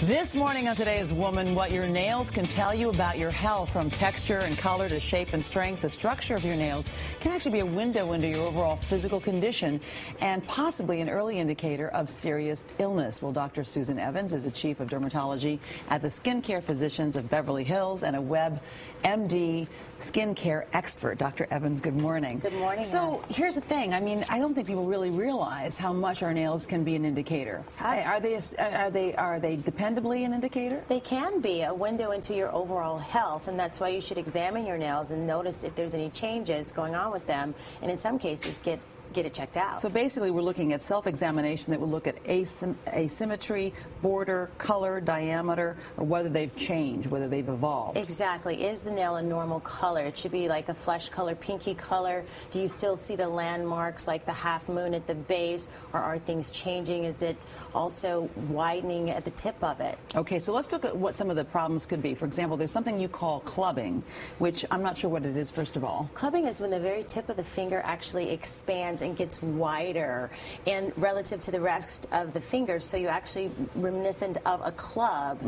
This morning on Today's Woman, what your nails can tell you about your health, from texture and color to shape and strength. The structure of your nails can actually be a window into your overall physical condition and possibly an early indicator of serious illness. Well, Dr. Susan Evans is the chief of dermatology at the Skincare Physicians of Beverly Hills and a WebMD skincare expert. Dr. Evans, good morning. Good morning. So here's the thing. I mean, I don't think people really realize how much our nails can be an indicator. Are they dependably an indicator? They can be a window into your overall health, and that's why you should examine your nails and notice if there's any changes going on with them, and in some cases get it checked out. So basically we're looking at self-examination that will look at asymmetry, border, color, diameter, or whether they've changed, whether they've evolved. Exactly. Is the nail a normal color? It should be like a flesh color, pinky color. Do you still see the landmarks like the half moon at the base, or are things changing? Is it also widening at the tip of it? Okay, so let's look at what some of the problems could be. For example, there's something you call clubbing, which I'm not sure what it is, first of all. Clubbing is when the very tip of the finger actually expands and gets wider and relative to the rest of the fingers, so you actually reminiscent of a club,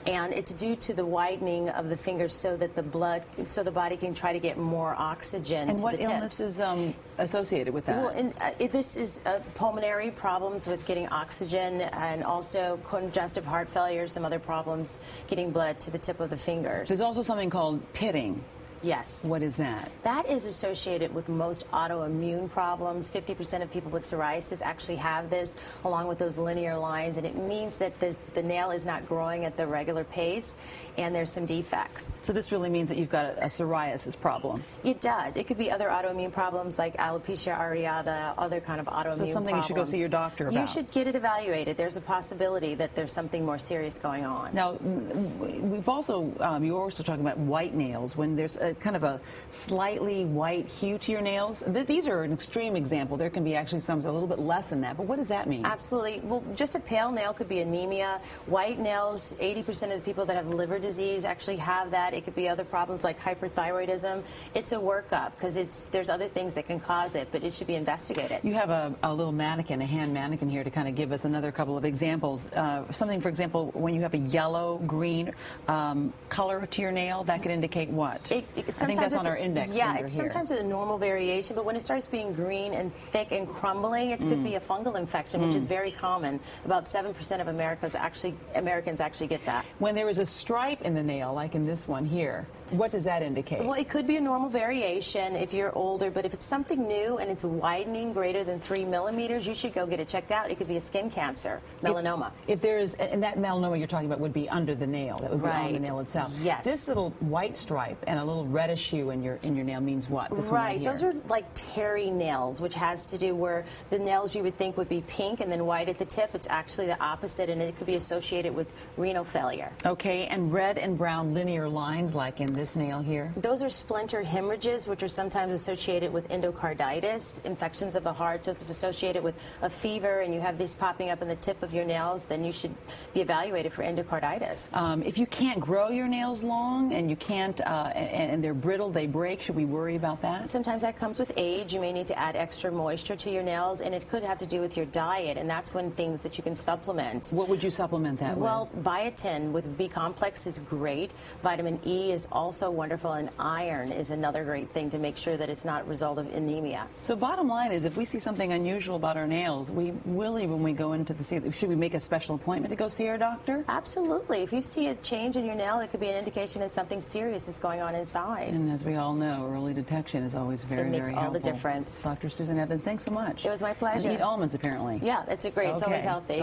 and it's due to the widening of the fingers so that the body can try to get more oxygen and to what the tips. illness is associated with that? Well, this is pulmonary problems with getting oxygen, and also congestive heart failure, some other problems getting blood to the tip of the fingers. There's also something called pitting. Yes. What is that? That is associated with most autoimmune problems. 50% of people with psoriasis actually have this, along with those linear lines, and it means that the nail is not growing at the regular pace, and there's some defects. So this really means that you've got a psoriasis problem. It does. It could be other autoimmune problems like alopecia areata, other kind of autoimmune problems. So something you should go see your doctor about. You should get it evaluated. There's a possibility that there's something more serious going on. Now, we've also, you're also talking about white nails, when there's kind of a slightly white hue to your nails. These are an extreme example. There can be actually some a little bit less than that, but what does that mean? Absolutely. Well, just a pale nail could be anemia. White nails, 80% of the people that have liver disease actually have that. It could be other problems like hyperthyroidism. It's a workup because there's other things that can cause it, but it should be investigated. You have a little mannequin, a hand mannequin here to kind of give us another couple of examples. Something, for example, when you have a yellow-green color to your nail, that could indicate what? I think that's on our index. Yeah, it's sometimes a normal variation, but when it starts being green and thick and crumbling, it could be a fungal infection, which is very common. About 7% of Americans actually get that. When there is a stripe in the nail, like in this one here, what does that indicate? Well, it could be a normal variation if you're older, but if it's something new and it's widening greater than 3 millimeters, you should go get it checked out. It could be a skin cancer, melanoma. If there is, and that melanoma you're talking about would be under the nail, that would be on the nail itself. Yes. This little white stripe and a little reddish hue in your nail means what? This right. Those are like terry nails, which has to do where the nails you would think would be pink and then white at the tip. It's actually the opposite, and it could be associated with renal failure. Okay, and red and brown linear lines like in this nail here? Those are splinter hemorrhages, which are sometimes associated with endocarditis, infections of the heart. So if associated with a fever and you have these popping up in the tip of your nails, then you should be evaluated for endocarditis. If you can't grow your nails long and you can't, and they're brittle, they break, should we worry about that? Sometimes that comes with age. You may need to add extra moisture to your nails, and it could have to do with your diet, and that's when things that you can supplement. What would you supplement that with? Well, biotin with B-complex is great. Vitamin E is also wonderful, and iron is another great thing to make sure that it's not a result of anemia. So bottom line is, if we see something unusual about our nails, when we go into should we make a special appointment to go see our doctor? Absolutely. If you see a change in your nail, it could be an indication that something serious is going on inside. And as we all know, early detection is always very, very helpful. It makes all the difference. Dr. Susan Evans, thanks so much. It was my pleasure. And eat almonds, apparently. Yeah, it's great. It's always healthy.